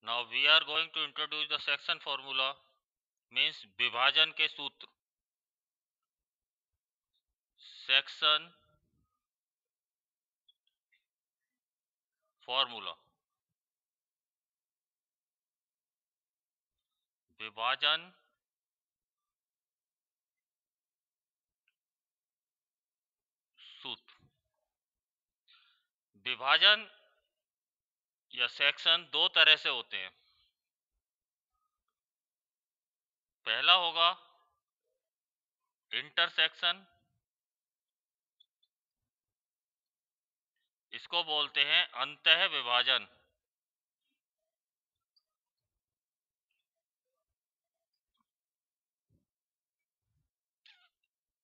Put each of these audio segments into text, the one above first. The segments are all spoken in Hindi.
Now we are going to introduce the section formula, means विभाजन के सूत्र. Section formula. विभाजन सूत्र. विभाजन या सेक्शन दो तरह से होते हैं. पहला होगा इंटरसेक्शन, इसको बोलते हैं अंतः विभाजन.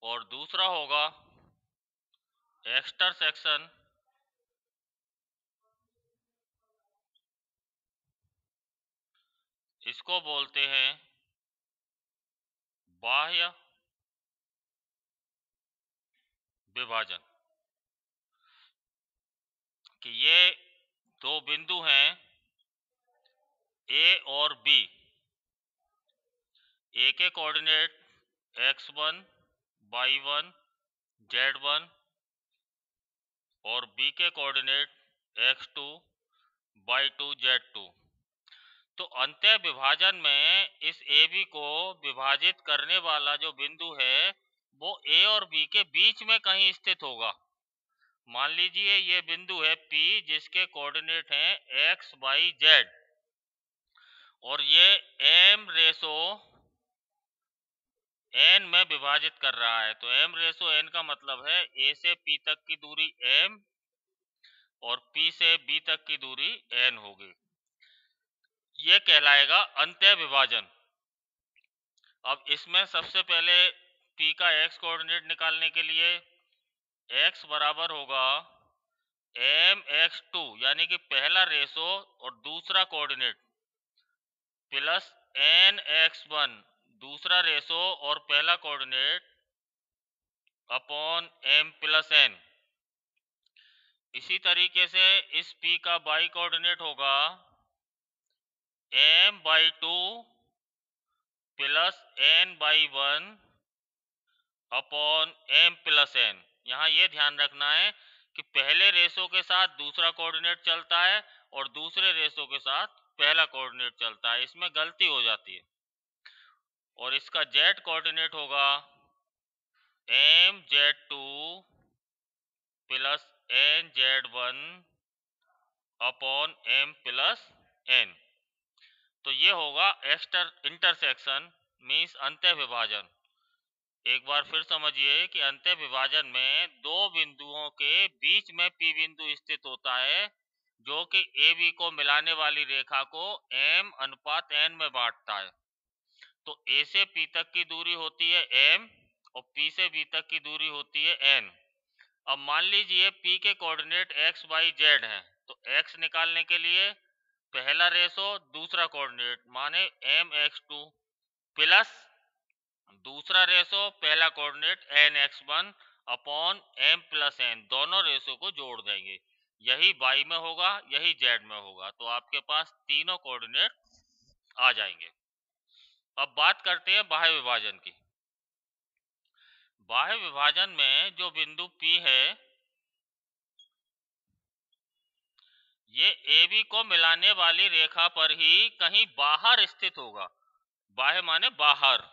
और दूसरा होगा एक्सटरसेक्शन, इसको बोलते हैं बाह्य विभाजन. कि ये दो बिंदु हैं ए और बी. ए के कोऑर्डिनेट x1, y1, z1 और बी के कोऑर्डिनेट x2, y2, z2. तो अंतः विभाजन में इस ए बी को विभाजित करने वाला जो बिंदु है वो ए और बी के बीच में कहीं स्थित होगा. मान लीजिए ये बिंदु है P जिसके कोऑर्डिनेट हैं x, y, z और ये m रेशो n में विभाजित कर रहा है. तो m रेशो n का मतलब है a से p तक की दूरी m और p से b तक की दूरी n होगी. ये कहलाएगा अंतः विभाजन. अब इसमें सबसे पहले p का x कोऑर्डिनेट निकालने के लिए x बराबर होगा mx2 यानी कि पहला रेशो और दूसरा कोऑर्डिनेट प्लस nx1 दूसरा रेशो और पहला coordinate upon m plus n. इसी तरीके से इस p का y कोऑर्डिनेट होगा m/2 plus n/1 upon m plus n. यहाँ ये ध्यान रखना है कि पहले रेशो के साथ दूसरा कोऑर्डिनेट चलता है और दूसरे रेशो के साथ पहला कोऑर्डिनेट चलता है. इसमें गलती हो जाती है. और इसका z कोऑर्डिनेट होगा mz2 plus nz1 upon m plus n. तो ये होगा इंटरसेक्शन मीन्स अंतः विभाजन. एक बार फिर समझिए कि अंतः विभाजन में दो बिंदुओं के बीच में P बिंदु स्थित होता है जो कि AB को मिलाने वाली रेखा को m अनुपात n में बांटता है. तो A से P तक की दूरी होती है m और P से B तक की दूरी होती है n. अब मान लीजिए P के कोऑर्डिनेट x, y, z हैं. तो x निकालने के लिए पहला रेशो दूसरा कोऑर्डिनेट माने mx2 प्लस दूसरा रेशो पहला coordinate nx1 upon m plus n. दोनों रेशो को जोड़ देंगे. यही y में होगा, यही z में होगा. तो आपके पास तीनों कोऑर्डिनेट आ जाएंगे. अब बात करते हैं बाह्य विभाजन की. बाह्य विभाजन में जो बिंदु P है ये AB को मिलाने वाली रेखा पर ही कहीं बाहर स्थित होगा. बाह्य माने बाहर,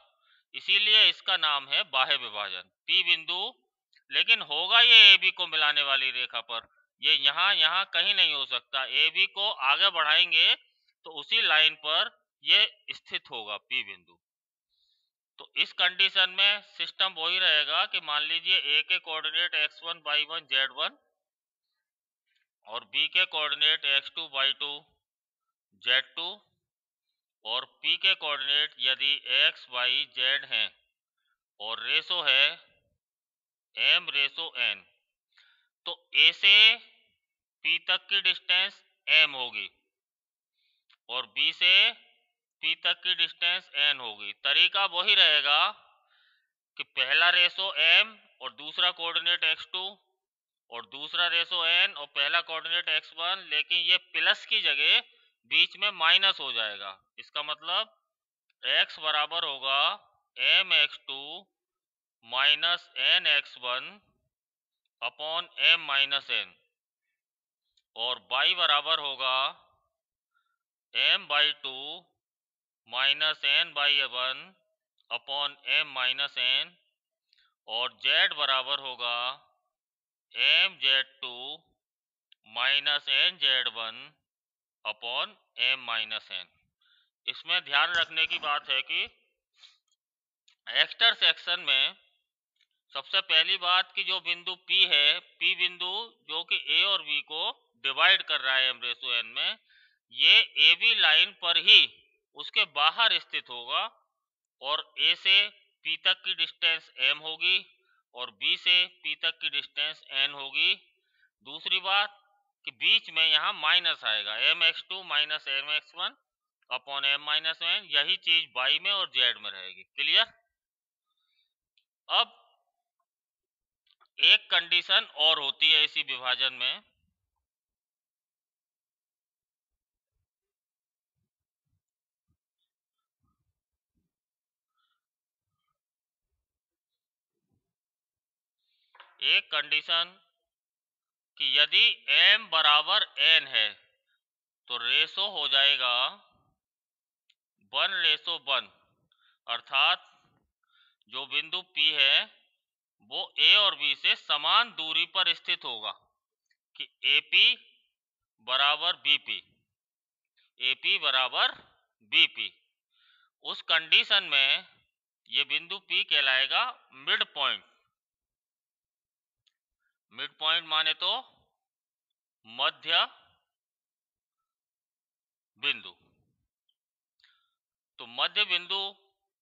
इसीलिए इसका नाम है बाह्य विभाजन. P बिंदु लेकिन होगा ये AB को मिलाने वाली रेखा पर. ये यहाँ कहीं नहीं हो सकता. AB को आगे बढ़ाएंगे तो उसी लाइन पर ये स्थित होगा P बिंदु. तो इस कंडीशन में सिस्टम वही रहेगा कि मान लीजिए A के कोऑर्डिनेट x1, y1, z1 और B के कोऑर्डिनेट x2, y2, z2 और P के कोऑर्डिनेट यदि x, y, z हैं और रेशो है m रेशो n. तो A से P तक की डिस्टेंस m होगी और B से P तक की डिस्टेंस n होगी. तरीका वही रहेगा कि पहला रेशो m और दूसरा कोऑर्डिनेट x2 और दूसरा रेशो n और पहला कोऑर्डिनेट x1, लेकिन ये प्लस की जगह बीच में माइनस हो जाएगा। इसका मतलब x बराबर होगा mx2 minus nx1 upon m minus n, और y बराबर होगा m/2 minus n/1 upon m minus n, और z बराबर होगा mz2 minus nz1 upon m minus n। इसमें ध्यान रखने की बात है कि एक्सटरसेक्शन में सबसे पहली बात कि जो बिंदु P है, P बिंदु जो कि A और B को डिवाइड कर रहा है m/n में, ये AB लाइन पर ही उसके बाहर स्थित होगा, और A से P तक की डिस्टेंस m होगी और B से P तक की डिस्टेंस n होगी। दूसरी बात कि बीच में यहाँ माइनस आएगा, mx2 minus mx1 upon m minus n, यही चीज y में और z में रहेगी। क्लियर? अब एक कंडीशन और होती है इसी विभाजन में, एक कंडीशन कि यदि m बराबर n है तो रेशो हो जाएगा 1:1, अर्थात जो बिंदु P है वो A और B से समान दूरी पर स्थित होगा कि AP बराबर BP, AP बराबर BP। उस कंडीशन में ये बिंदु P कहलाएगा मिड पॉइंट। मिड पॉइंट माने तो मध्य बिंदु। तो मध्य बिंदु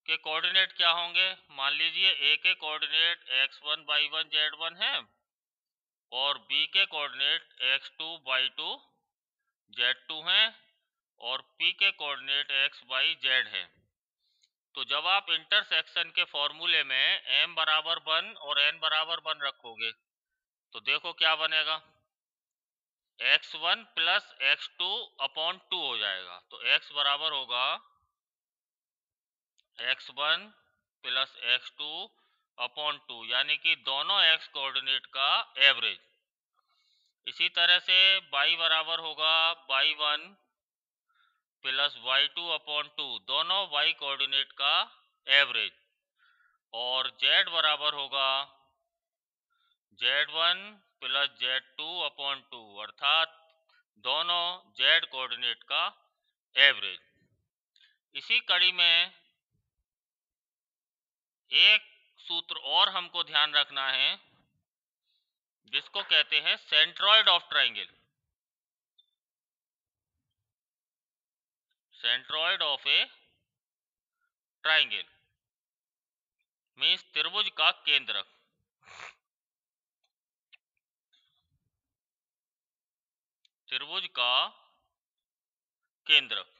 के कोऑर्डिनेट क्या होंगे? मान लीजिए A के कोऑर्डिनेट x1 y1 z1 है और B के कोऑर्डिनेट x2 y2 z2 हैं और P के कोऑर्डिनेट x y z है। तो जब आप इंटरसेक्शन के फॉर्मूले में m बराबर 1 और n बराबर 1 रखोगे तो देखो क्या बनेगा, x1 प्लस x2 अपॉन 2 हो जाएगा। तो x बराबर होगा x1 प्लस x2 अपॉन 2, यानी कि दोनों x कोऑर्डिनेट का एवरेज। इसी तरह से y बराबर होगा y1 प्लस y2 अपॉन 2, दोनों y कोऑर्डिनेट का एवरेज। और z बराबर होगा z1 प्लस z2 अपॉन 2, अर्थात दोनों z कोऑर्डिनेट का एवरेज। इसी कड़ी में एक सूत्र और हमको ध्यान रखना है जिसको कहते हैं centroid of triangle. Centroid of A triangle means त्रिभुज का केंद्रक। त्रिभुज का केंद्रक